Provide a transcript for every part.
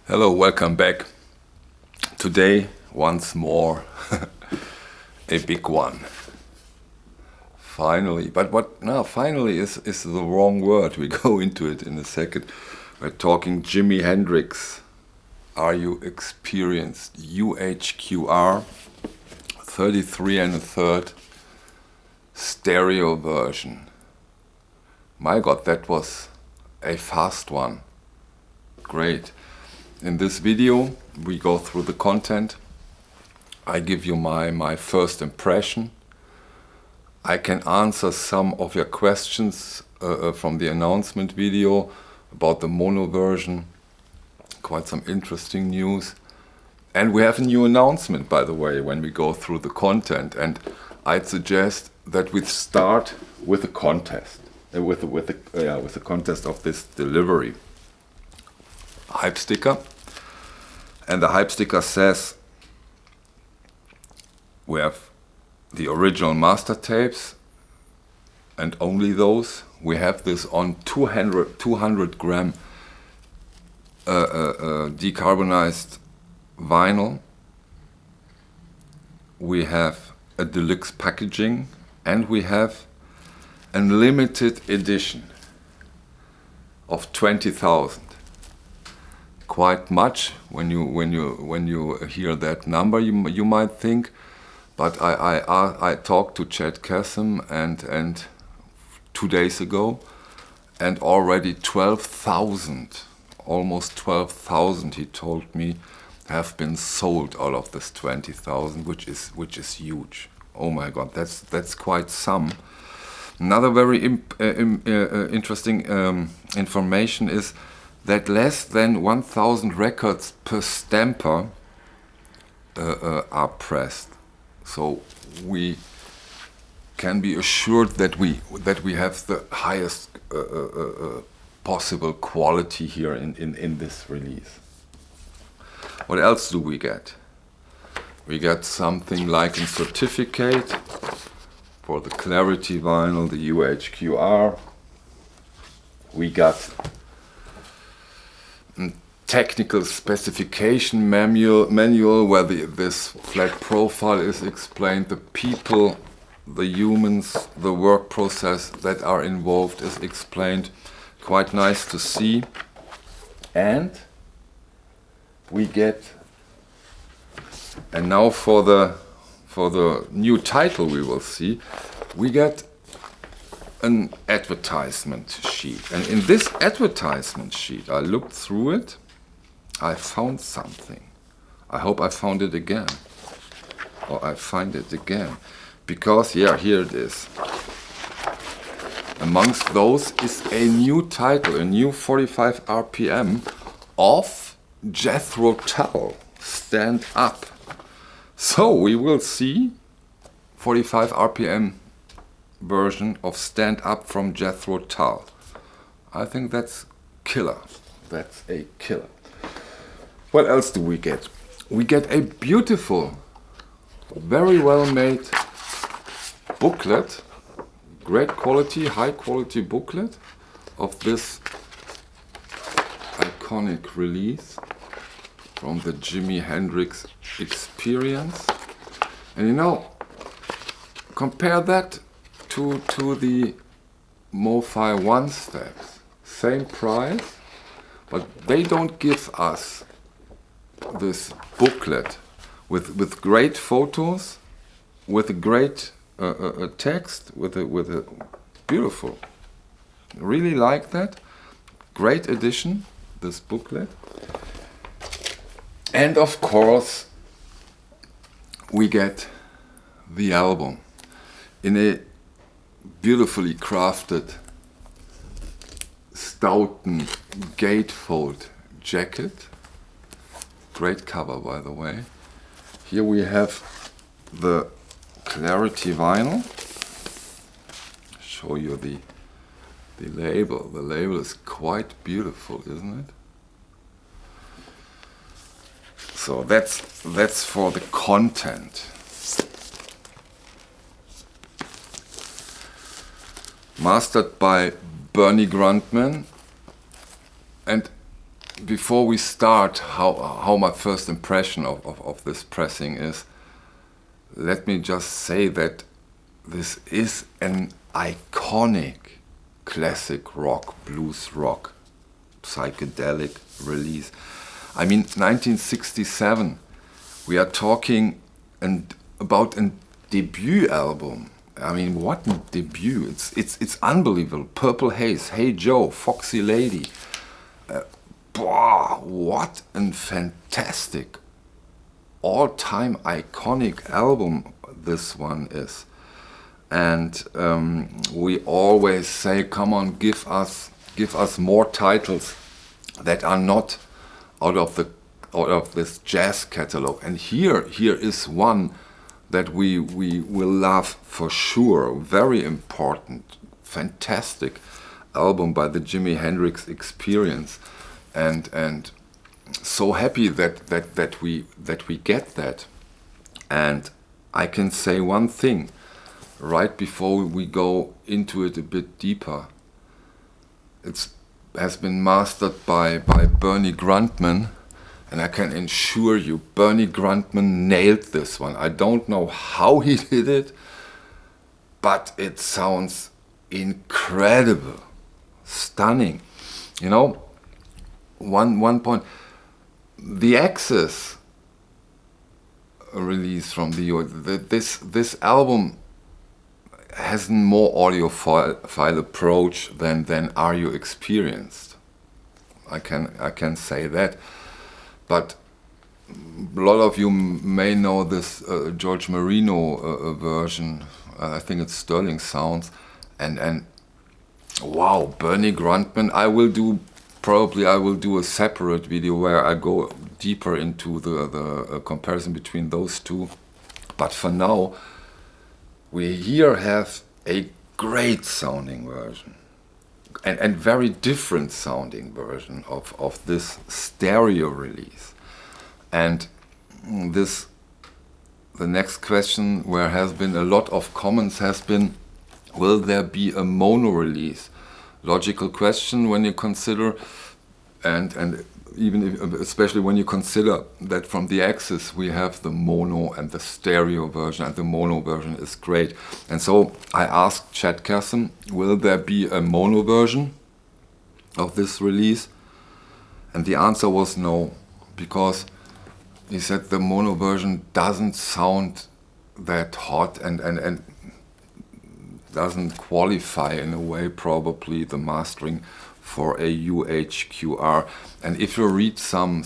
Hello, welcome back. Today, once more, a big one. Finally, but what now? Finally is the wrong word. We go into it in a second. We're talking Jimi Hendrix. Are you experienced? UHQR 33 1/3 stereo version. My God, that was a fast one. Great. In this video, we go through the content. I give you my first impression. I can answer some of your questions from the announcement video about the mono version. Quite some interesting news. And we have a new announcement, by the way, when we go through the content. And I'd suggest that we start with a contest, with the contest of this delivery. Hype sticker, and the hype sticker says we have the original master tapes and only those. We have this on 200 gram decarbonized vinyl. We have a deluxe packaging and we have a limited edition of 20,000. Quite much when you hear that number, you might think, but I talked to Chad Kassem and 2 days ago, and already 12,000, almost 12,000, he told me, have been sold out of this 20,000, which is huge. Oh my God, that's quite some. Another very interesting information is that less than 1,000 records per stamper are pressed. So we can be assured that we have the highest possible quality here in this release. What else do we get? We get something like a certificate for the Clarity vinyl, the UHQR. We got technical specification manual where this flat profile is explained, the people, the humans, the work process that are involved is explained. Quite nice to see. And we get, and now for the new title we will see, we get an advertisement sheet. And in this advertisement sheet, I looked through it, I found something. I hope I found it again. Or I find it again. Because, yeah, here it is. Amongst those is a new title, a new 45 RPM of Jethro Tull, Stand Up. So we will see 45 RPM version of Stand Up from Jethro Tull. I think that's killer. That's a killer. What else do we get? We get a beautiful, very well made booklet, great quality, high quality booklet of this iconic release from the Jimi Hendrix Experience. And you know, compare that to the MoFi 1 steps. Same price, but they don't give us this booklet with great photos, with a great text, with a beautiful. Really like that. Great edition, this booklet. And of course, we get the album in a beautifully crafted Stoughton gatefold jacket. Great cover, by the way. Here we have the Clarity vinyl. Show you the label. The label is quite beautiful, isn't it? So that's for the content. Mastered by Bernie Grundman, and before we start, how my first impression of this pressing is, let me just say that this is an iconic classic rock, blues rock, psychedelic release. I mean, 1967, we are talking about a debut album. I mean, what a debut! It's unbelievable. Purple Haze, Hey Joe, Foxy Lady. What a fantastic, all-time iconic album this one is. And we always say, come on, give us more titles that are not out of this jazz catalog. And here is one that we will love for sure. Very important, fantastic album by the Jimi Hendrix Experience, and so happy that we get that. And I can say one thing right before we go into it a bit deeper. It has been mastered by Bernie Grundman, and I can assure you, Bernie Grundman nailed this one. I don't know how he did it, but it sounds incredible, stunning. You know, one point, the Axis release from the US, this album has a more audiophile approach than Are You Experienced? I can say that. But a lot of you may know this George Marino version. I think it's Sterling Sounds, and wow, Bernie Grundman. I will do a separate video where I go deeper into the comparison between those two. But for now, we here have a great sounding version. And very different sounding version of this stereo release. And the next question, where has been a lot of comments, has been, will there be a mono release? Logical question when you consider, and even especially when you consider that from the Axis we have the mono and the stereo version, and the mono version is great. And so I asked Chad Kasem, will there be a mono version of this release? And the answer was no, because he said the mono version doesn't sound that hot and doesn't qualify in a way probably the mastering for a UHQR. And if you read some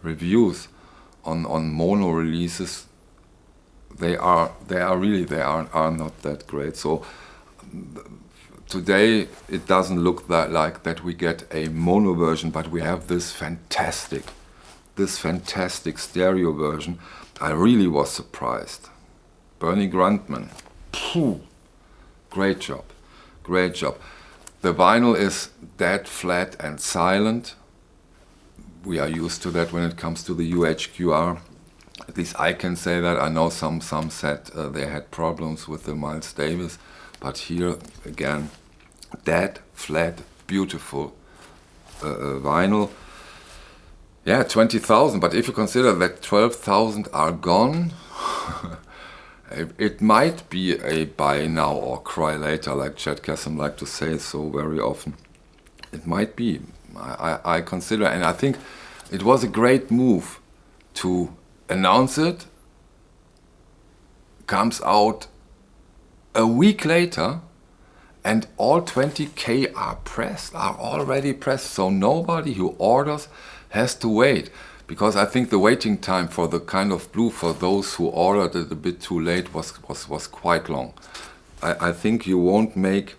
reviews on mono releases, they are not that great. So today it doesn't look like that we get a mono version, but we have this fantastic stereo version. I really was surprised. Bernie Grundman, great job. The vinyl is dead flat and silent. We are used to that when it comes to the UHQR. At least I can say that. I know some said they had problems with the Miles Davis, but here again, dead flat, beautiful vinyl. Yeah, 20,000, but if you consider that 12,000 are gone, it might be a buy now or cry later, like Chad Kasem like to say so very often. It might be. I consider, and I think it was a great move to announce it. Comes out a week later, and all 20K are already pressed. So nobody who orders has to wait. Because I think the waiting time for the kind of blue for those who ordered it a bit too late was quite long. I think you won't make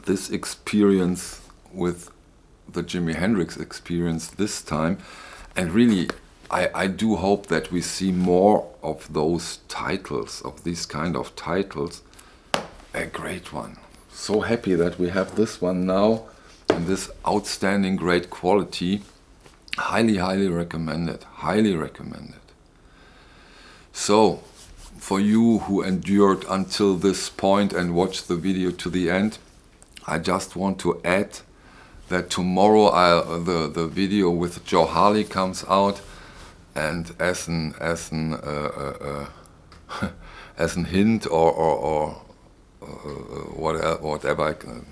this experience with the Jimi Hendrix Experience this time. And really, I do hope that we see more of those titles, of these kind of titles. A great one. So happy that we have this one now in this outstanding great quality. Highly recommended. So, for you who endured until this point and watched the video to the end, I just want to add that tomorrow the video with Joe Harley comes out, and as an as an hint or whatever, I'm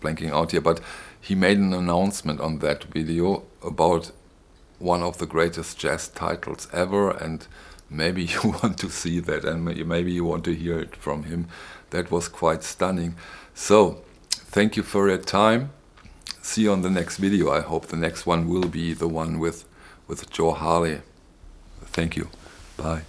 blanking out here, but he made an announcement on that video about one of the greatest jazz titles ever, and maybe you want to see that, and maybe you want to hear it from him. That was quite stunning. So, thank you for your time. See you on the next video. I hope the next one will be the one with Joe Harley. Thank you. Bye.